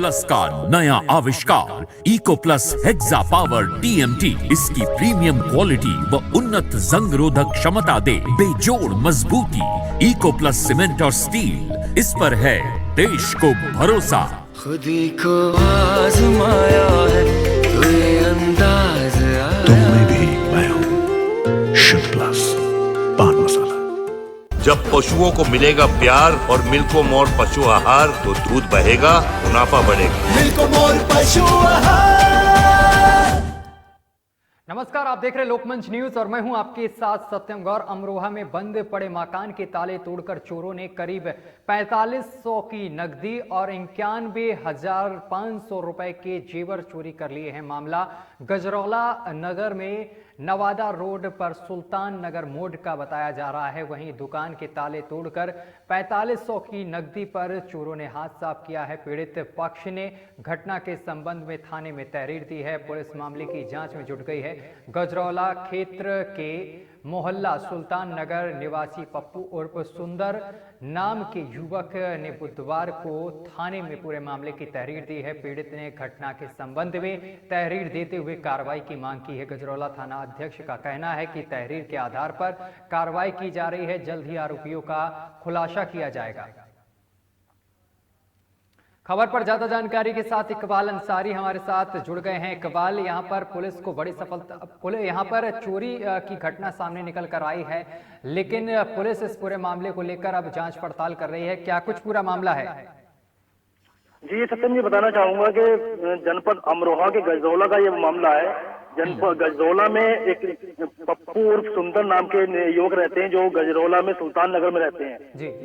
Plus का नया आविष्कार eco plus hexa power TMT इसकी प्रीमियम क्वालिटी व उन्नत जंग रोधक क्षमता दे बेजोड़ मजबूती। इको प्लस सीमेंट और स्टील, इस पर है देश को भरोसा। खुदी को आजमाया है तो ये अंदाज आया। तुम में भी मैं हूं शुद्ध प्लस पान मसाला। जब पशुओं को मिलेगा प्यार और मिल्को मोर पशु आहार तो दूध बहेगा, मुनाफा बढ़ेगा। मिल्को मोर पशु आहार। नमस्कार, आप देख रहे लोकमंच न्यूज और मैं हूं आपके साथ सत्यम गौर। अमरोहा में बंद पड़े मकान के ताले तोड़कर चोरों ने करीब 4500 की नकदी और 91,500 रुपए के जेवर चोरी कर लिए हैं। मामला गजरौला नगर में नवादा रोड पर सुल्तान नगर मोड़ का बताया जा रहा है। वहीं दुकान के ताले तोड़कर 4500 की नकदी पर चोरों ने हाथ साफ किया है। पीड़ित पक्ष ने घटना के संबंध में थाने में तहरीर दी है। पुलिस मामले की जांच में जुट गई है। गजरौला क्षेत्र के मोहल्ला सुल्तान नगर निवासी पप्पू उर्फ सुंदर नाम के युवक ने बुधवार को थाने में पूरे मामले की तहरीर दी है। पीड़ित ने घटना के संबंध में तहरीर देते हुए कार्रवाई की मांग की है। गजरौला थाना अध्यक्ष का कहना है कि तहरीर के आधार पर कार्रवाई की जा रही है। जल्द ही आरोपियों का खुलासा किया जाएगा। खबर पर ज्यादा जानकारी के साथ इकबाल अंसारी हमारे साथ जुड़ गए हैं। इकबाल, यहाँ पर पुलिस को बड़ी सफलता, यहाँ पर चोरी की घटना सामने निकल कर आई है, लेकिन पुलिस इस पूरे मामले को लेकर अब जांच पड़ताल कर रही है। क्या कुछ पूरा मामला है? जी सत्यम जी, बताना चाहूंगा कि जनपद अमरोहा के गजरौला का ये मामला है। जनपद गजरौला में एक पप्पू उर्फ सुंदर नाम के युवक रहते हैं जो गजरौला में सुल्तान नगर में रहते हैं।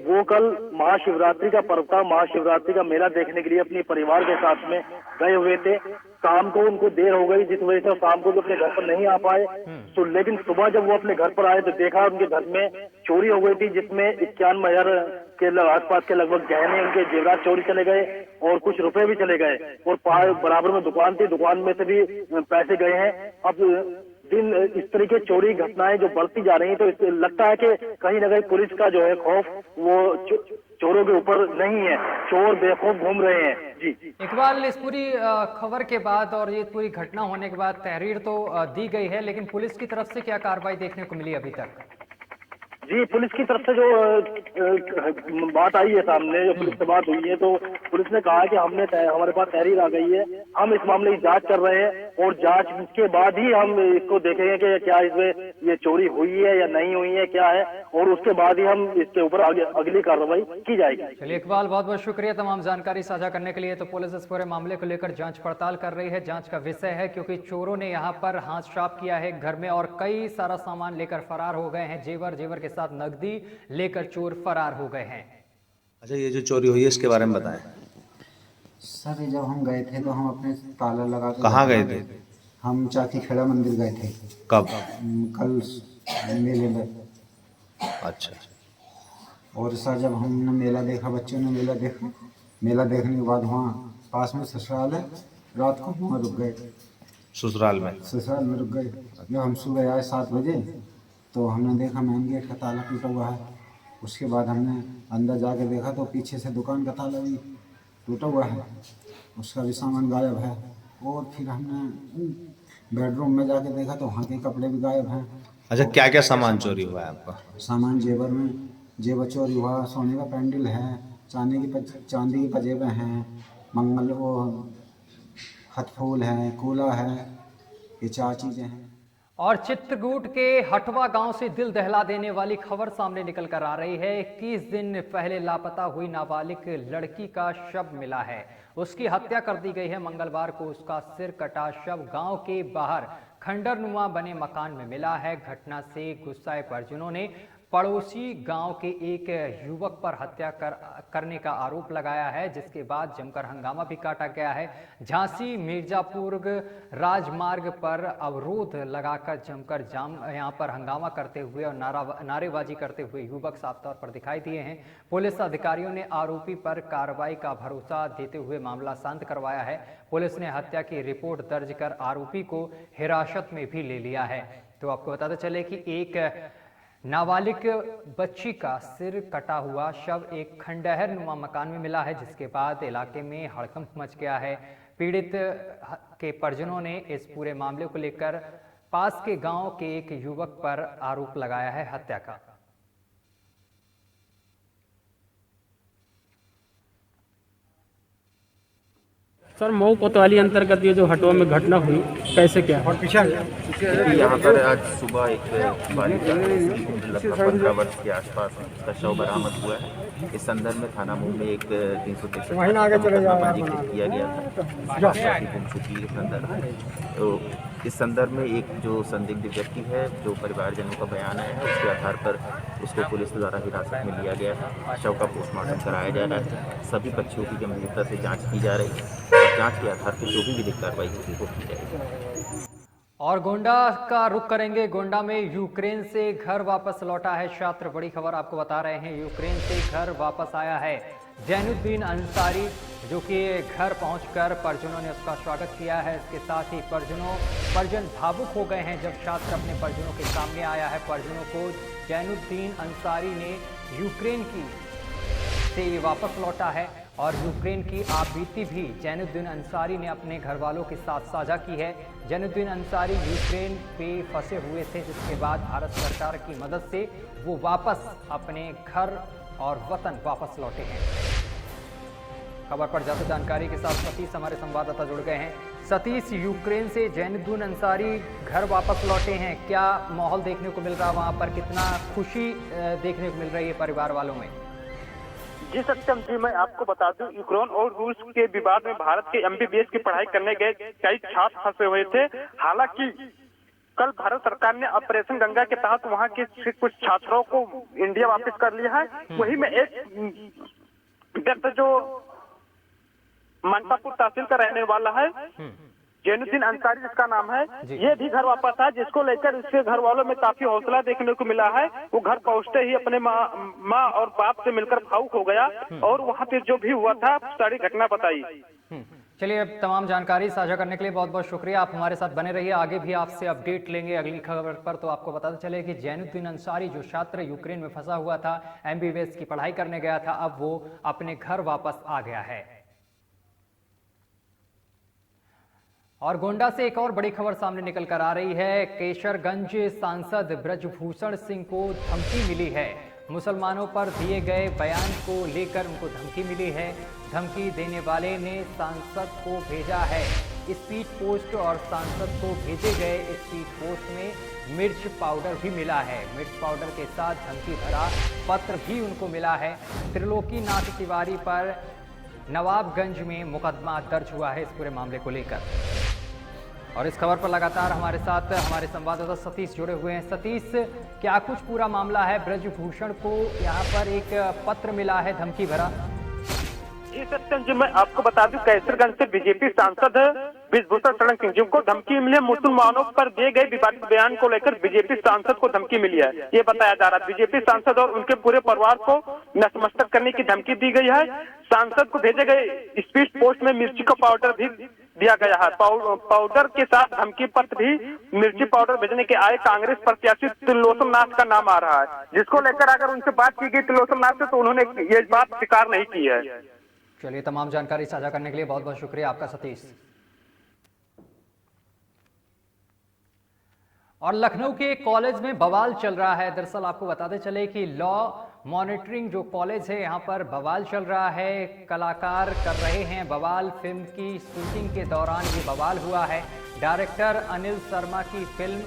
वो कल महाशिवरात्रि का पर्व था, महाशिवरात्रि का मेला देखने के लिए अपने परिवार के साथ में गए हुए थे। शाम को उनको देर हो गई, जिस वजह से शाम को अपने घर पर नहीं आ पाए। तो लेकिन सुबह जब वो अपने घर पर आए तो देखा उनके घर में चोरी हो गई थी, जिसमें 91,000 के आसपास के लगभग गहने, उनके जेवरात चोरी चले गए और कुछ रुपए भी चले गए। और बराबर में दुकान थी, दुकान में से भी पैसे गए हैं। अब दिन इस तरह की चोरी घटनाएं जो बढ़ती जा रही हैं, तो लगता है कि कहीं ना कहीं पुलिस का जो है खौफ वो चोरों के ऊपर नहीं है। चोर बेखौफ घूम रहे हैं। जी इकबाल, इस पूरी खबर के बाद और ये पूरी घटना होने के बाद तहरीर तो दी गई है, लेकिन पुलिस की तरफ से क्या कार्रवाई देखने को मिली अभी तक? जी, पुलिस की तरफ से जो बात आई है सामने, जो पुलिस से बात हुई है, तो पुलिस ने कहा कि हमारे पास तहरीर आ गई है, हम इस मामले की जांच कर रहे हैं और जांच के बाद ही हम इसको देखेंगे कि क्या इसमें ये चोरी हुई है या नहीं हुई है, क्या है, और उसके बाद ही हम इसके ऊपर अगली कार्रवाई की जाएगी। चलिए इकबाल, बहुत बहुत शुक्रिया तमाम जानकारी साझा करने के लिए। तो पुलिस इस पूरे मामले को लेकर जांच पड़ताल कर रही है। जांच का विषय है क्योंकि चोरों ने यहाँ पर हाथ साफ किया है घर में और कई सारा सामान लेकर फरार हो गए हैं। जेवर के साथ नकदी लेकर चोर फरार हो गए हैं। अच्छा, ये जो चोरी हुई है इसके बारे में बताएं। सर, जब हम गए थे तो हम अपने ताला लगा के कहाँ गए थे? हम चाकी खेड़ा मंदिर गए थे। कब? कल मेले में। अच्छा। और सर, जब हमने मेला देखा, बच्चों ने मेला देखा, मेला देखने के बाद वहाँ पास में ससुराल है, रात को वहाँ रुक गए। ससुराल में रुक गए। जब हम सुबह आए 7 बजे तो हमने देखा मेन गेट का ताला टूटा हुआ है। उसके बाद हमने अंदर जाके देखा तो पीछे से दुकान का ताला भी टूटा हुआ है, उसका भी सामान गायब है। और फिर हमने बेडरूम में जाके देखा तो वहाँ के कपड़े भी गायब हैं। अच्छा, क्या क्या सामान चोरी हुआ है आपका? सामान जेवर चोरी हुआ, सोने का पेंडल है, चांदी की पजेबें हैं, मंगल वो हथफूल है, कूला है, ये 4 चीज़ें हैं। और चित्रकूट के हटवा गांव से दिल दहला देने वाली खबर सामने निकल कर आ रही है। 21 दिन पहले लापता हुई नाबालिग लड़की का शव मिला है। उसकी हत्या कर दी गई है। मंगलवार को उसका सिर कटा शव गांव के बाहर खंडरनुमा बने मकान में मिला है। घटना से गुस्साए परिजनों ने पड़ोसी गांव के एक युवक पर हत्या करने का आरोप लगाया है, जिसके बाद जमकर हंगामा भी काटा गया है। झांसी मिर्जापुर राजमार्ग पर अवरोध लगाकर जमकर यहां पर हंगामा करते हुए और नारेबाजी करते हुए युवक साफ तौर पर दिखाई दिए हैं। पुलिस अधिकारियों ने आरोपी पर कार्रवाई का भरोसा देते हुए मामला शांत करवाया है। पुलिस ने हत्या की रिपोर्ट दर्ज कर आरोपी को हिरासत में भी ले लिया है। तो आपको बताते चले कि एक नाबालिग बच्ची का सिर कटा हुआ शव एक खंडहर नुमा मकान में मिला है, जिसके बाद इलाके में हड़कंप मच गया है। पीड़ित के परिजनों ने इस पूरे मामले को लेकर पास के गांव के एक युवक पर आरोप लगाया है हत्या का। सर मऊ कोतवाली अंतर्गत ये जो हटवा में घटना हुई कैसे क्या और पीछे यहाँ पर आज सुबह एक बालिका लगभग 15 वर्ष के आसपास उसका शव बरामद हुआ है। इस संदर्भ में थाना मऊ में एक 363 मुकदमा पंजीकृत किया गया था गुमशुदगी के संदर्भ में। तो इस संदर्भ में एक जो संदिग्ध व्यक्ति है, जो परिवारजनों का बयान आया है, उसके आधार पर उसको पुलिस द्वारा हिरासत में लिया गया है। शव का पोस्टमार्टम कराया जा रहा है। सभी पक्षों की गंभीरता से जांच की जा रही है। जांच के आधार पर जो भी विधिक कार्रवाई होगी वो की जाएगी। और गोंडा का रुख करेंगे। गोंडा में यूक्रेन से घर वापस लौटा है छात्र। बड़ी खबर आपको बता रहे हैं, यूक्रेन से घर वापस आया है जैनुद्दीन अंसारी, जो कि घर पहुंचकर परिजनों ने उसका स्वागत किया है। इसके साथ ही परिजन भावुक हो गए हैं जब छात्र अपने परिजनों के सामने आया है। परिजनों को जैनुद्दीन अंसारी ने यूक्रेन से वापस लौटा है और यूक्रेन की आपबीती भी जैनुद्दीन अंसारी ने अपने घर वालों के साथ साझा की है। जैनुद्दीन अंसारी यूक्रेन पे फंसे हुए थे, जिसके बाद भारत सरकार की मदद से वो वापस अपने घर और वतन वापस लौटे हैं। खबर पर ज्यादा जानकारी के साथ सतीश हमारे संवाददाता जुड़ गए हैं। सतीश, यूक्रेन से जैनुद्दीन अंसारी घर वापस लौटे हैं, क्या माहौल देखने को मिल रहा है वहां पर? कितना खुशी देखने को मिल रही है परिवार वालों में? जी सत्यम जी, मैं आपको बता दूं, यूक्रेन और रूस के विवाद में भारत के MBBS की पढ़ाई करने गए कई छात्र फंसे हुए थे। हालांकि कल भारत सरकार ने ऑपरेशन गंगा के तहत वहां के कुछ छात्रों को इंडिया वापस कर लिया है। वही में एक विद्यार्थी जो मनपापुर तहसील का रहने वाला है, जैनुद्दीन अंसारी जिसका नाम है, ये भी घर वापस आया, जिसको लेकर उसके घर वालों में काफी हौसला देखने को मिला है। वो घर पहुंचते ही अपने माँ और बाप से मिलकर भावुक हो गया और वहाँ पे जो भी हुआ था सारी घटना बताई। चलिए, अब तमाम जानकारी साझा करने के लिए बहुत बहुत शुक्रिया। आप हमारे साथ बने रहिए, आगे भी आपसे अपडेट लेंगे अगली खबर पर। तो आपको बताते चले कि जैनुद्दीन अंसारी जो छात्र यूक्रेन में फंसा हुआ था, MBBS की पढ़ाई करने गया था, अब वो अपने घर वापस आ गया है। और गोंडा से एक और बड़ी खबर सामने निकल कर आ रही है। केशरगंज सांसद ब्रजभूषण सिंह को धमकी मिली है। मुसलमानों पर दिए गए बयान को लेकर उनको धमकी मिली है। धमकी देने वाले ने सांसद को भेजा है स्पीड पोस्ट और सांसद को भेजे गए स्पीड पोस्ट में मिर्च पाउडर भी मिला है। मिर्च पाउडर के साथ धमकी भरा पत्र भी उनको मिला है। त्रिलोकीनाथ तिवारी पर नवाबगंज में मुकदमा दर्ज हुआ है इस पूरे मामले को लेकर। और इस खबर पर लगातार हमारे साथ हमारे संवाददाता सतीश जुड़े हुए हैं। सतीश, क्या कुछ पूरा मामला है? ब्रजभूषण को यहाँ पर एक पत्र मिला है धमकी भरा। जी सत्यम जी, मैं आपको बता दूं, कैसरगंज से बीजेपी सांसद ब्रजभूषण शरण सिंह जी को धमकी मिली है। मुसलमानों पर दिए गए विवादित बयान को लेकर बीजेपी सांसद को धमकी मिली है, ये बताया जा रहा है। बीजेपी सांसद और उनके पूरे परिवार को नतमस्तक करने की धमकी दी गई है। सांसद को भेजे गए स्पीड पोस्ट में मिर्ची का पाउडर भी दिया गया है। पाउडर के साथ धमकी पत्र भी मिर्ची पाउडर भेजने के आए कांग्रेस प्रत्याशी त्रिलोचन नाथ का नाम आ रहा है, जिसको लेकर अगर उनसे बात की गई त्रिलोचन नाथ से तो उन्होंने ये बात स्वीकार नहीं की है। चलिए, तमाम जानकारी साझा करने के लिए बहुत बहुत शुक्रिया आपका सतीश। और लखनऊ के कॉलेज में बवाल चल रहा है। दरअसल आपको बताते चले कि लॉ मॉनिटरिंग जो कॉलेज है, यहाँ पर बवाल चल रहा है। कलाकार कर रहे हैं बवाल। फिल्म की शूटिंग के दौरान ये बवाल हुआ है। डायरेक्टर अनिल शर्मा की फिल्म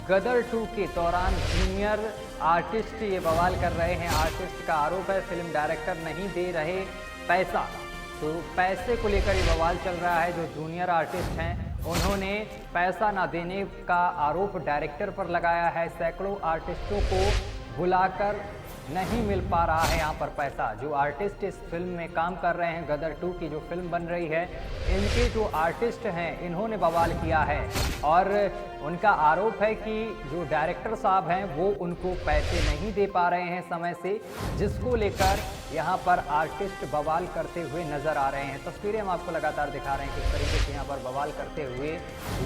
गदर 2 के दौरान जूनियर आर्टिस्ट ये बवाल कर रहे हैं। आर्टिस्ट का आरोप है फिल्म डायरेक्टर नहीं दे रहे पैसा, तो पैसे को लेकर ये बवाल चल रहा है। जो जूनियर आर्टिस्ट हैं उन्होंने पैसा ना देने का आरोप डायरेक्टर पर लगाया है। सैकड़ों आर्टिस्टों को बुलाकर नहीं मिल पा रहा है यहाँ पर पैसा। जो आर्टिस्ट इस फिल्म में काम कर रहे हैं, गदर 2 की जो फिल्म बन रही है, इनके जो आर्टिस्ट हैं इन्होंने बवाल किया है। और उनका आरोप है कि जो डायरेक्टर साहब हैं वो उनको पैसे नहीं दे पा रहे हैं समय से, जिसको लेकर यहाँ पर आर्टिस्ट बवाल करते हुए नजर आ रहे हैं। तस्वीरें हम आपको लगातार दिखा रहे हैं किस तरीके से यहाँ पर बवाल करते हुए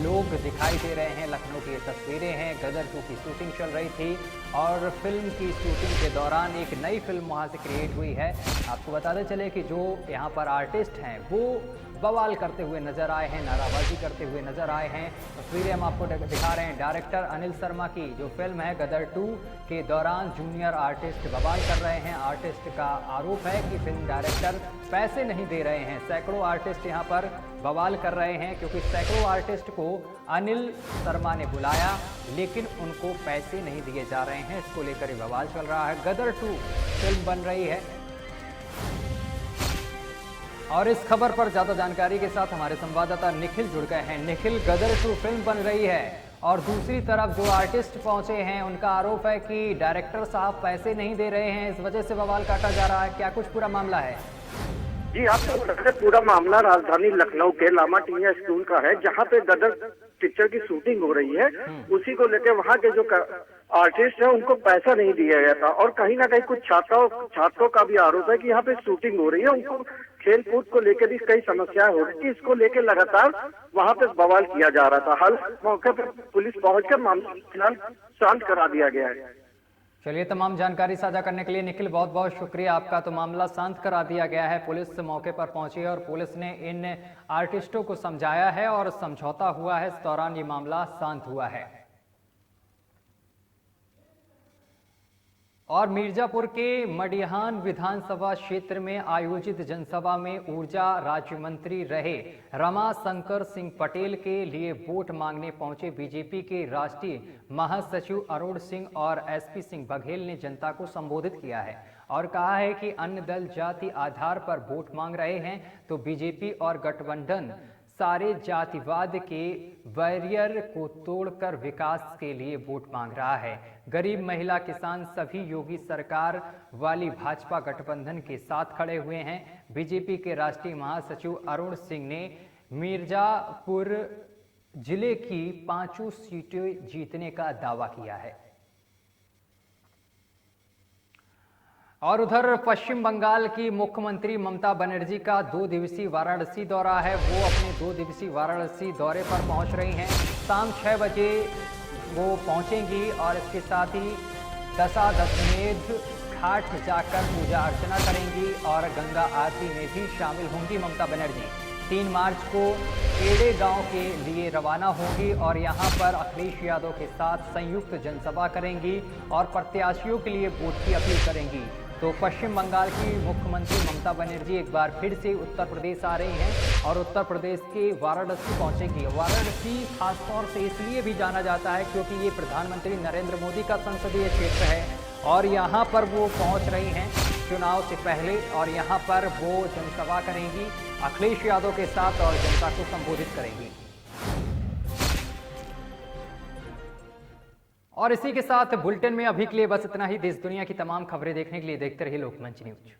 लोग दिखाई दे रहे हैं। लखनऊ की ये तस्वीरें हैं, गदर 2 की शूटिंग चल रही थी और फिल्म की शूटिंग के दौरान एक नई फिल्म वहाँ से क्रिएट हुई है। आपको बताते चले कि जो यहाँ पर आर्टिस्ट हैं वो बवाल करते हुए नजर आए हैं, नाराबाजी करते हुए नजर आए हैं। तस्वीरें हम आपको दिखा रहे हैं डायरेक्टर अनिल शर्मा की जो फिल्म है गदर 2 के दौरान जूनियर आर्टिस्ट बवाल कर रहे हैं। आर्टिस्ट का आरोप है कि फिल्म डायरेक्टर पैसे नहीं दे रहे हैं। सैकड़ों आर्टिस्ट यहाँ पर बवाल कर रहे हैं क्योंकि सैकड़ों आर्टिस्ट को अनिल शर्मा ने बुलाया लेकिन उनको पैसे नहीं दिए जा रहे हैं। इसको लेकर ये बवाल चल रहा है। गदर 2 फिल्म बन रही है और इस खबर पर ज्यादा जानकारी के साथ हमारे संवाददाता निखिल जुड़ गए हैं। निखिल, गदर 2 फिल्म बन रही है और दूसरी तरफ जो आर्टिस्ट पहुंचे हैं उनका आरोप है कि डायरेक्टर साहब पैसे नहीं दे रहे हैं, इस वजह से बवाल काटा जा रहा है। क्या कुछ पूरा मामला है? जी, आपको पूरा मामला राजधानी लखनऊ के लामाटिया स्कूल का है जहाँ पे गदर पिक्चर की शूटिंग हो रही है। उसी को लेकर वहाँ के जो आर्टिस्ट है उनको पैसा नहीं दिया गया था और कहीं ना कहीं कुछ छात्रों का भी आरोप है कि यहाँ पे शूटिंग हो रही है, उनको खेल कूद को लेकर भी कई समस्याएं हो रही थी। इसको लेकर लगातार वहाँ पे बवाल किया जा रहा था। हाल मौके पर पुलिस पहुंचकर मामला फिलहाल शांत करा दिया गया है। चलिए, तमाम जानकारी साझा करने के लिए निखिल बहुत बहुत शुक्रिया आपका। तो मामला शांत करा दिया गया है, पुलिस मौके पर पहुंची है और पुलिस ने इन आर्टिस्टों को समझाया है और समझौता हुआ है। इस दौरान ये मामला शांत हुआ है। और मिर्जापुर के मडिहान विधानसभा क्षेत्र में आयोजित जनसभा में ऊर्जा राज्य मंत्री रहे रमाशंकर सिंह पटेल के लिए वोट मांगने पहुंचे बीजेपी के राष्ट्रीय महासचिव अरुण सिंह और एसपी सिंह बघेल ने जनता को संबोधित किया है और कहा है कि अन्य दल जाति आधार पर वोट मांग रहे हैं तो बीजेपी और गठबंधन सारे जातिवाद के बैरियर को तोड़कर विकास के लिए वोट मांग रहा है। गरीब, महिला, किसान सभी योगी सरकार वाली भाजपा गठबंधन के साथ खड़े हुए हैं। बीजेपी के राष्ट्रीय महासचिव अरुण सिंह ने मिर्जापुर जिले की 5 सीटें जीतने का दावा किया है। और उधर पश्चिम बंगाल की मुख्यमंत्री ममता बनर्जी का 2 दिवसीय वाराणसी दौरा है। वो अपने 2 दिवसीय वाराणसी दौरे पर पहुंच रही हैं। शाम 6 बजे वो पहुंचेंगी और इसके साथ ही दशाश्वमेध घाट जाकर पूजा अर्चना करेंगी और गंगा आरती में भी शामिल होंगी ममता बनर्जी। 3 मार्च को एड़े गांव के लिए रवाना होंगी और यहां पर अखिलेश यादव के साथ संयुक्त जनसभा करेंगी और प्रत्याशियों के लिए वोट की अपील करेंगी। तो पश्चिम बंगाल की मुख्यमंत्री ममता बनर्जी एक बार फिर से उत्तर प्रदेश आ रही हैं और उत्तर प्रदेश के वाराणसी पहुंचेंगी। वाराणसी खासतौर से इसलिए भी जाना जाता है क्योंकि ये प्रधानमंत्री नरेंद्र मोदी का संसदीय क्षेत्र है और यहाँ पर वो पहुँच रही हैं चुनाव से पहले और यहाँ पर वो जनसभा करेंगी अखिलेश यादव के साथ और जनता को संबोधित करेंगी। और इसी के साथ बुलेटिन में अभी के लिए बस इतना ही। देश दुनिया की तमाम खबरें देखने के लिए देखते रहिए लोकमंच न्यूज।